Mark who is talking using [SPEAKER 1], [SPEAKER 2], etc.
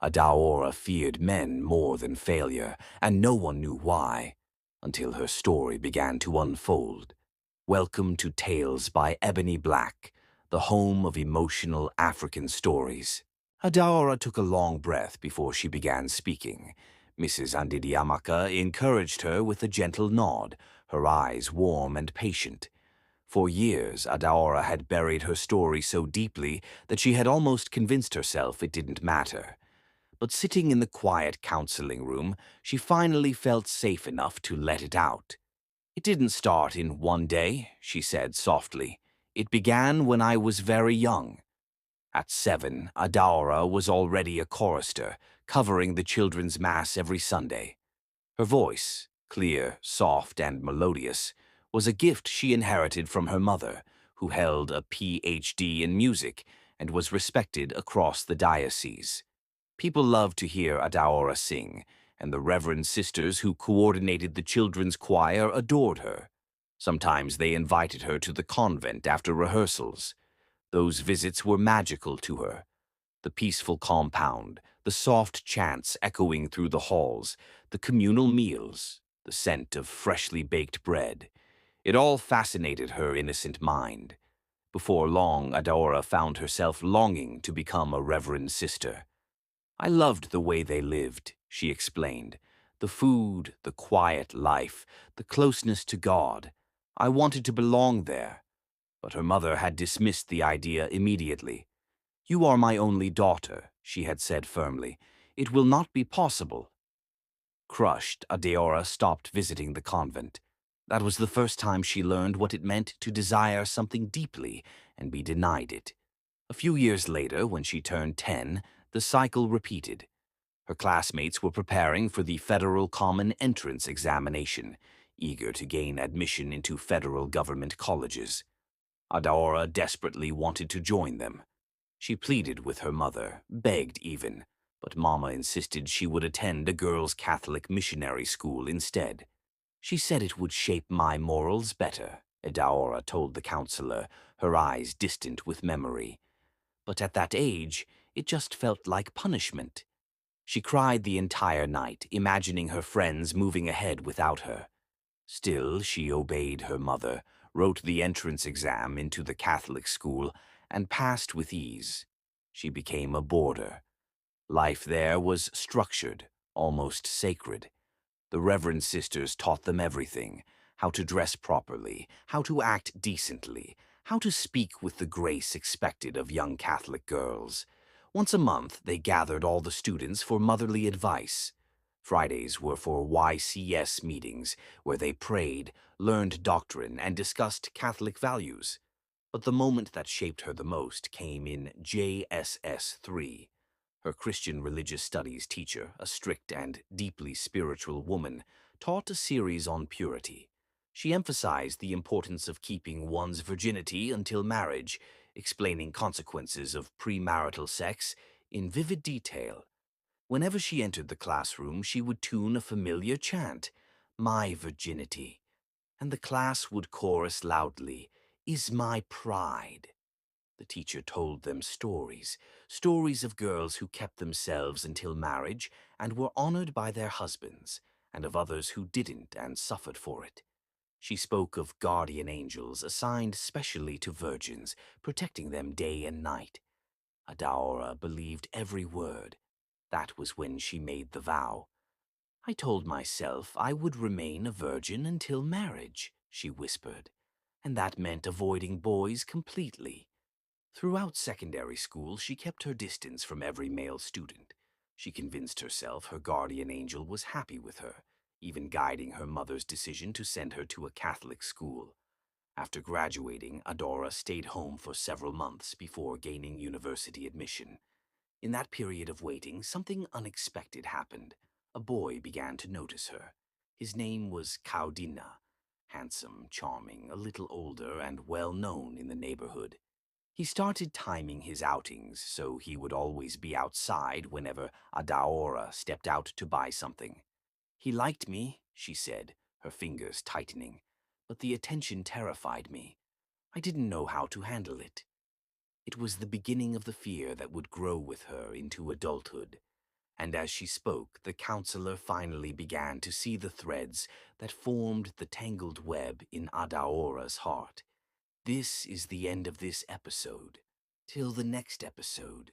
[SPEAKER 1] Adaora feared men more than failure, and no one knew why, until her story began to unfold. Welcome to Tales by Ebony Black, the home of emotional African stories. Adaora took a long breath before she began speaking. Mrs. Andidiamaka encouraged her with a gentle nod, her eyes warm and patient. For years, Adaora had buried her story so deeply that she had almost convinced herself it didn't matter. But sitting in the quiet counseling room, she finally felt safe enough to let it out. "It didn't start in one day," she said softly. "It began when I was very young." At 7, Adaora was already a chorister, covering the children's mass every Sunday. Her voice, clear, soft, and melodious, was a gift she inherited from her mother, who held a Ph.D. in music and was respected across the diocese. People loved to hear Adaora sing, and the reverend sisters who coordinated the children's choir adored her. Sometimes they invited her to the convent after rehearsals. Those visits were magical to her. The peaceful compound, the soft chants echoing through the halls, the communal meals, the scent of freshly baked bread. It all fascinated her innocent mind. Before long, Adaora found herself longing to become a reverend sister. "I loved the way they lived," she explained. "The food, the quiet life, the closeness to God. I wanted to belong there." But her mother had dismissed the idea immediately. "You are my only daughter," she had said firmly. "It will not be possible." Crushed, Adaora stopped visiting the convent. That was the first time she learned what it meant to desire something deeply and be denied it. A few years later, when she turned 10, the cycle repeated. Her classmates were preparing for the Federal Common Entrance examination, eager to gain admission into federal government colleges. Adaora desperately wanted to join them. She pleaded with her mother, begged even, but Mama insisted she would attend a girls' Catholic missionary school instead. "She said it would shape my morals better," Adaora told the counselor, her eyes distant with memory. But at that age, it just felt like punishment. She cried the entire night, imagining her friends moving ahead without her. Still, she obeyed her mother, wrote the entrance exam into the Catholic school, and passed with ease. She became a boarder. Life there was structured, almost sacred. The Reverend Sisters taught them everything: how to dress properly, how to act decently, how to speak with the grace expected of young Catholic girls. Once a month, they gathered all the students for motherly advice. Fridays were for YCS meetings, where they prayed, learned doctrine, and discussed Catholic values. But the moment that shaped her the most came in JSS 3. Her Christian religious studies teacher, a strict and deeply spiritual woman, taught a series on purity. She emphasized the importance of keeping one's virginity until marriage, explaining consequences of premarital sex in vivid detail. Whenever she entered the classroom, she would tune a familiar chant, "My virginity," and the class would chorus loudly, "Is my pride." The teacher told them stories, stories of girls who kept themselves until marriage and were honored by their husbands, and of others who didn't and suffered for it. She spoke of guardian angels assigned specially to virgins, protecting them day and night. Adaora believed every word. That was when she made the vow. "I told myself I would remain a virgin until marriage," she whispered, "and that meant avoiding boys completely." Throughout secondary school, she kept her distance from every male student. She convinced herself her guardian angel was happy with her, even guiding her mother's decision to send her to a Catholic school. After graduating, Adora stayed home for several months before gaining university admission. In that period of waiting, something unexpected happened. A boy began to notice her. His name was Caudina, handsome, charming, a little older, and well known in the neighborhood. He started timing his outings so he would always be outside whenever Adaora stepped out to buy something. "He liked me," she said, her fingers tightening, "but the attention terrified me. I didn't know how to handle it." It was the beginning of the fear that would grow with her into adulthood. And as she spoke, the counselor finally began to see the threads that formed the tangled web in Adaora's heart. This is the end of this episode. Till the next episode.